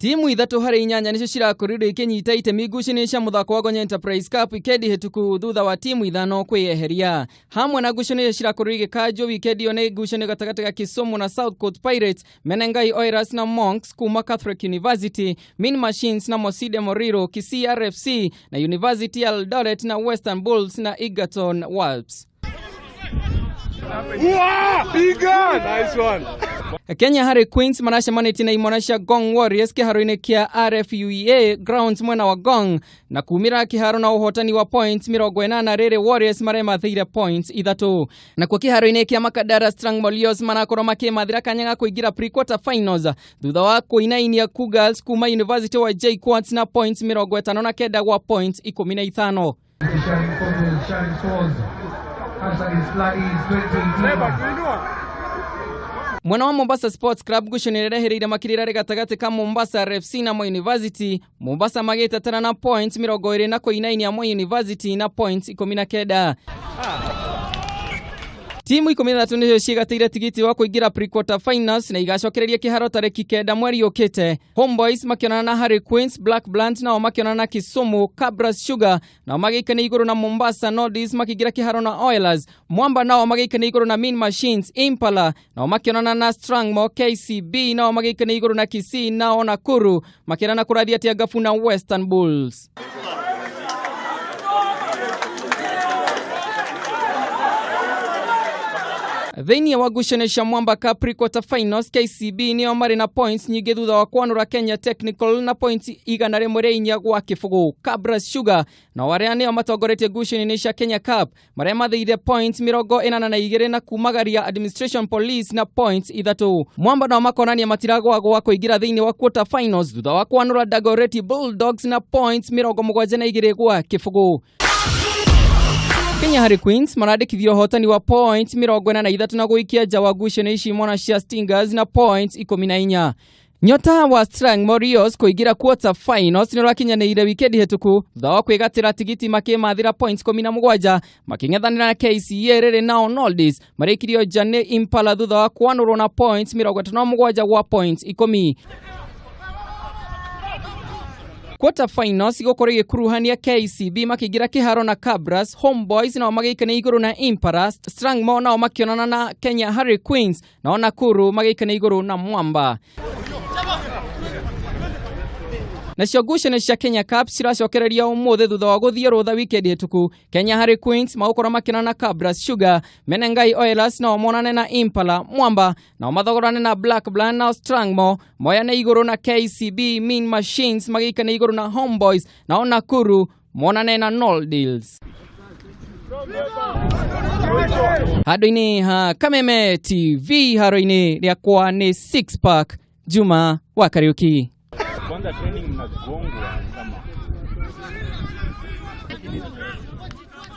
Timu ithatu hari inyanya nicio cirakorirwo ikinyita itemi ngucanio cia muthako wa Gonya Enterprise Cup wikendi hituku thutha wa timu ithano kwiyeheria. Hamwe na ngucanio cirakorirwo igikanjwo wikendi yo ni ngucanio gatagati ga Kisumu na South Coast Pirates, Menengai Oilers na Monks kuma Catholic University, Mean Machines na Moside Moriro, Kisii RFC na University Eldoret na Western Bulls na Egerton Wolves. Nice one. Kenya Harry Queens manashamanĩtie na imonasha Gong Warriors kĩharo-inĩ kia RFUEA grounds mwena wa Gong na kumira kĩharo na ũhotani wa points 80 rĩrĩ Warriors maremathĩire points ithatu. Na kwa kĩharo-inĩ kia Makadara Strangmolios manakorwo makĩmathĩra kanya ga kũingĩra pre-quarter finals thutha wa kũinainia Cougars kuma University wa JKUAT na points 59 gwa points 15. Mwena wa Mombasa Sports Club ngucanio irehereire makirira gatagati ka Mombasa RFC na Moi University. Mombasa magitetana na points 20 na kuinainia Moi University na points 19. Timu 13 nicio cigateire tigiti wa kuingira pre-quarter finals na igacokereria kiharo tariki 9 mweri ukite. Homeboys makionana na Harry Queens, Black Blunt na makionana na Kisumu, Cabras Sugar na magikane iguru na Mombasa Nordies makigira kiharo na Oilers. Mwamba nao magikane iguru na Mean Machines, Impala na makionana na Strangmo, KCB na magikane iguru na Kisii na Nakuru makionana kuradia tia Gafu na Western Bulls. Thĩinĩ wa ngucanio cia Mwamba Cup pre-quarter finals, KCB nĩo marĩ na points nyingĩ thutha wa kwanũra Kenya Technical na points 104 gwa kĩbũgũ. Cabras Sugar na arĩa nĩo matongoretie ngucanio-inĩ cia Kenya Cup marĩa mathĩire points 42 na kumagaria Administration Police na points 3. Mwamba nao makonania matiragwa gwa kũingĩra thĩinĩ wa quarter finals thutha wa kwanũra Dagoretti Bulldogs na points 72 gwa kĩbũgũ. Kenya Harry Queens marandĩkithio hotani wa points 43 na gũikia nja wa ngucanio ici mona cia Stingers na points 14. Nyota wa Strangmolios kũingĩra quarter finals nĩ rakinyanĩire wikendi hetũku thutha wa kwĩgatĩra tigiti makĩmathĩra points 17 makĩng'ethanĩra na KCA rĩrĩ nao Nordies marĩkirio nja nĩ Impala thutha wa kwanũrwo na points 57 gwa points 10. Quarter finals igũkorwo igĩkuruhania KCB makĩingĩra kĩharo na Cabras, Homeboys nao magĩikane igũrũ na Impala, Strangmo nao makionana na Kenya Harry Queens na Nakuru magĩikane igũrũ na Mwamba. Nacio ngucanio cia Kenya Cup ciracokereria ũmũthĩ thutha wa gũthiĩ rũtha wikendi hetũku. Kenya Harry Queens magũkorwo makionana na Cabras Sugar, Menengai Oilers nao monane na Impala, Mwamba nao mathogorane na Black Blunt na Strangmo, moyane igũrũ na KCB, Mean Machines magĩikane igũrũ na Homeboys nao Nakuru monane na Nordies. Handũ-inĩ ha Kameme TV haro-inĩ rĩakwa nĩ 6 Pack Juma wa Kariuki. Kwanza training mnagongwa kama